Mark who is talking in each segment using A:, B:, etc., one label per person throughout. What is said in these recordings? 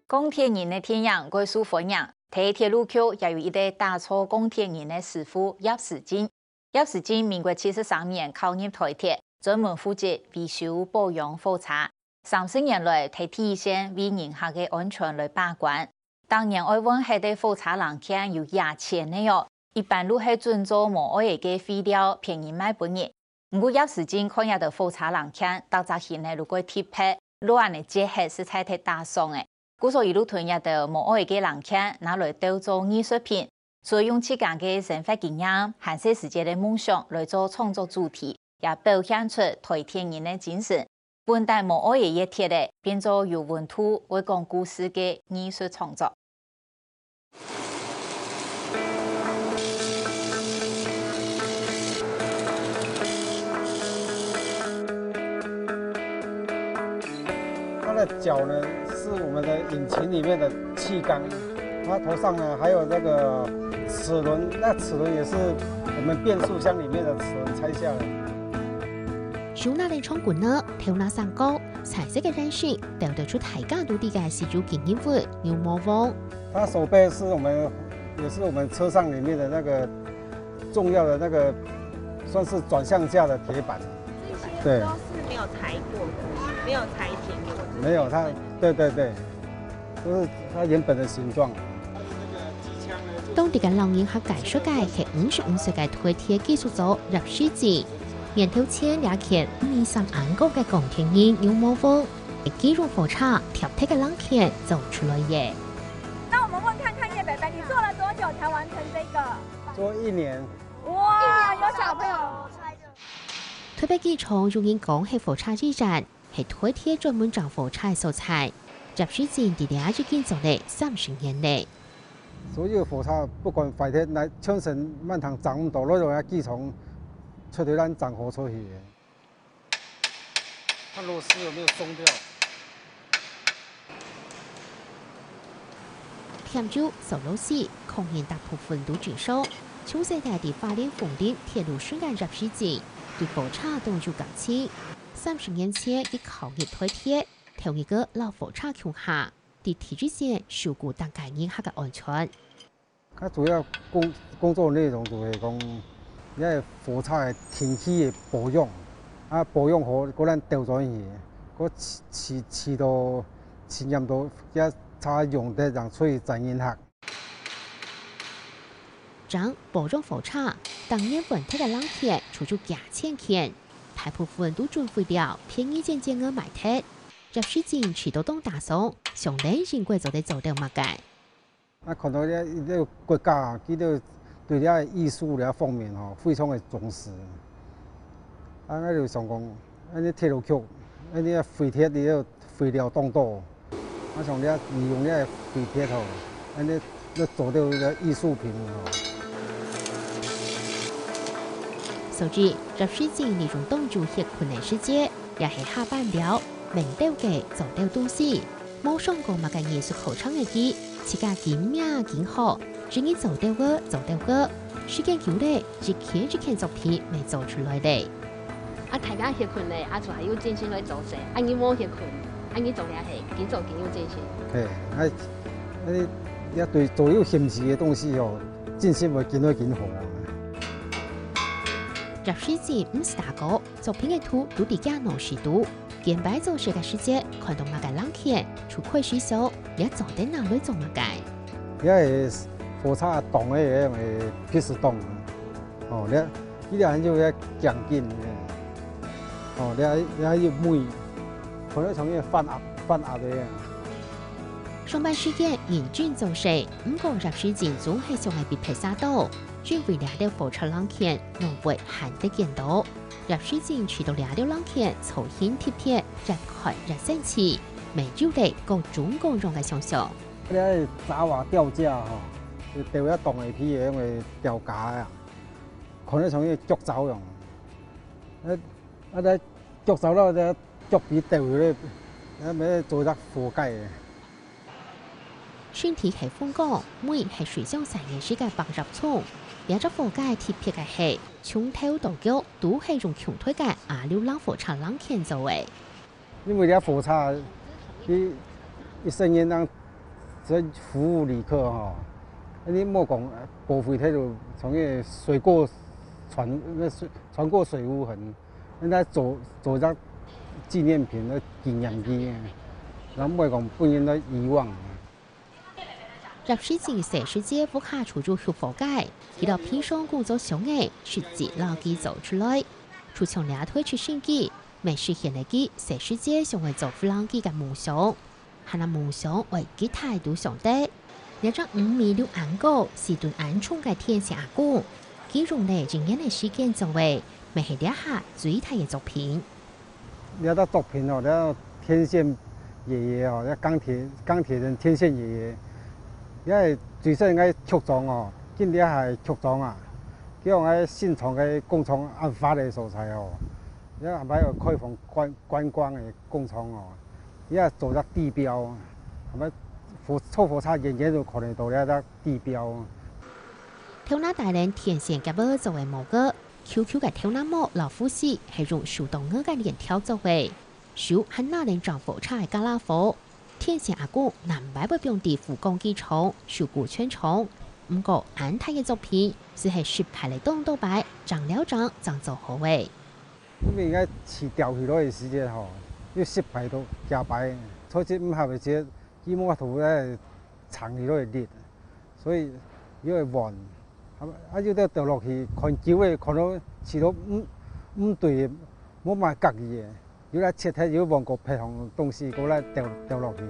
A: 钢铁人的天阳归属分人，台铁路口也有一代打造钢铁人的师傅叶世进。叶世进民国73年考入台铁，专门负责维修保养火车。30年来，替第一线为人客的安全来把关。当年爱问海的火车人客有2000的哟，一般都是准做无爱的废料，便宜卖不人。不过叶世进看下的火车人客，到早起呢，如果贴拍乱的结合是菜太大众的。故所一路吞下的无爱的人客拿来当做艺术品，所以用自家的生活经验、寒舍时间的梦想来做创作主题，也表现出台铁人的精神。本代无爱的一贴的，变作有温度、会讲故事的艺术创作。
B: 它的脚呢是我们的引擎里面的气缸，它头上呢还有那个齿轮，那齿轮也是我们变速箱里面的齿轮拆下来。
C: 小那的冲滚呢，头那上高，彩色的染色，调得出大家都理解是做经验物牛魔风。
B: 它手背是也是我们车上里面的那个重要的那个，算是转向架的铁板。
D: 对，都是没有裁过的，没有裁剪过的。
B: 没有它，对，都是它原本的形状。
C: 当地嘅老人客介绍嘅係55歲嘅台鐵技術組入書字，年頭前也見23個嘅鋼鐵人牛魔風，基隆火車貼貼嘅冷氣走出來嘅。
E: 那我們問看看葉北北，你做了多久才完成這個？
B: 做1年。
E: 哇，有小朋友。
C: 台北機場有人講係火車之站，係台鐵專門造火車嘅素材。入書字地點已經做了30年嘞。
B: 所有火車不管快鐵來沖繩滿塘站咁多，都要機場出去咱站火車去。看螺絲有沒有鬆掉？
C: 添住手螺絲，空現大部分都轉收。從世大地花蓮鳳林鐵路專案入書字，對火車動作感情。30年前已考入台鐵，頭一個老火車橋下，地鐵之線事故大概影響嘅安全。
B: 它主要工作內容就係講，因為火車嘅停機嘅保養，保養好嗰陣掉咗去，嗰遲到前任到一差用得讓出去賺銀客。
C: 將保養火車，當年本體嘅冷氣除咗價錢錢，大部分都準備了便宜件嘅買鐵。入書前遲到當打掃，上年認貴就得做到乜嘅。
B: 看到呢個國家佢都對呢藝術呢方面非常嘅重視。我就想講，呢鐵路局，呢廢鐵呢廢料當多，我想呢利用呢廢鐵呢做到呢藝術品。
C: 所以入書前呢種動作係困難世界，也係下班了。明到嘅做到東西，冇上過乜嘅藝術考場嘅機，自家見命見好，只要做到個，時間久咧，一件作品未做出來咧。
F: 大家協困咧，就係要真心來做事，你冇協困，你做嘢係幾做幾要真心。
B: 係，一對做要現實嘅東西真心會見到見好。
C: 入書字唔是大個，作品嘅圖都比較難視度。見擺做世界世界，看到乜嘅冷氣，除開水手，也做得哪裏做乜嘅？
B: 因為火車動嘅嘢咪必須動，呢人要一強勁嘅，你要梅，可能從呢翻壓嘅。
C: 上班時間認真做事，唔過入書前總係上係別皮沙刀，專為了啲火車冷氣，農會閒得見到。入書前除到了冷氣，粗顯貼片，日開日生氣，未招嚟各種各樣嘅想象。
B: 嗰啲渣話掉架掉一檔嚟批嘢，因為掉架啊，可能從呢腳走用，啲腳走啦，啲腳皮掉咧，咪做得火雞嘅。
C: 身體係風乾，每係水上成嘅世界白入衝。有咗火架貼片嘅係，從頭到腳都係用強推嘅流浪火車冷氣做嘅。
B: 因為啲火車，啲聲音只服务旅客哈。你莫讲报废态度，从个水过船过水无痕，那做只纪念品的纪念机，然后莫讲不应该遗忘。
C: 入世前世世界不下出入去佛界，遇到平常工作上嘅实际垃圾走出来，出从俩推出新机，美实现嚟嘅世世界上为做弗朗机嘅梦想，係那夢想為幾態度上的。一張5米6眼高，是對眼衝嘅天線阿姑，佢用嚟經驗嘅時間作為，咪係一下最大嘅作品。
B: 你睇作品哦，你天線爺爺哦，鋼鐵人天線爺爺，因為最新嘅劇裝哦，今啲係劇裝啊，佢用喺現場嘅工廠研發嘅素材哦，因為係咪開放觀光嘅工廠哦，因為做咗地標，係咪？抽火車遠遠就看得到咧個地標。
C: 跳那大人天線嘅波作為模個 ，QQ 嘅跳那模老夫士係用手動嘅連跳作為，手係那人撞火車嘅加拉火，天線阿姑南擺不用地府工機廠，手鼓圈廠。唔過眼睇嘅作品只係實排嚟當到擺，長了長做好位。
B: 因為而家遲掉去落嘅時間吼，要實排到加擺，所以唔係咪只？伊冇法度咧長期都會裂，所以要會彎，啊要掉落去，看久嘅看到遲到唔對，冇乜格嘅，要來切睇要往個平衡東西過來掉落去。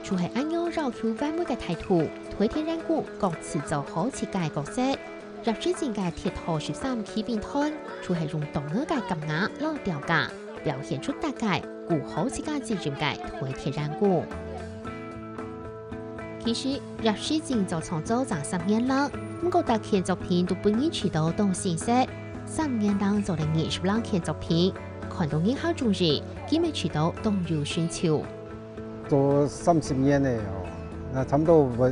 C: 就係按樣繞 Q 翻每嘅態度，推天然股各自做好設計角色，入之前嘅鐵頭13起邊攤，就係用動嘅金額攞掉價，表現出大概股好設計自然嘅推天然股。其實入世前就創作咗10年啦，不過大件作品都不易取到動形式，3年當做了20兩件作品，看到影響中日，佢未取到動入全球。
B: 做30年嘞哦，那差唔多我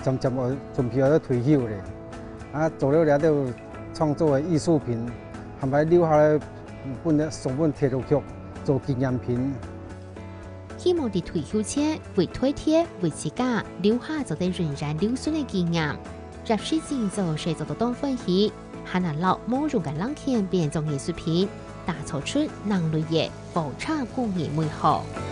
B: 漸我準備要退休嘞，啊做了了都創作嘅藝術品，係咪留下來上本鐵路劇做紀念品？
C: 希望喺退休前為推貼為自家留下咗啲仍然留存嘅經驗。入世前就製作到當歡喜，還能攞某種嘅冷片變做藝術品，打造出人類嘅火車工藝美學。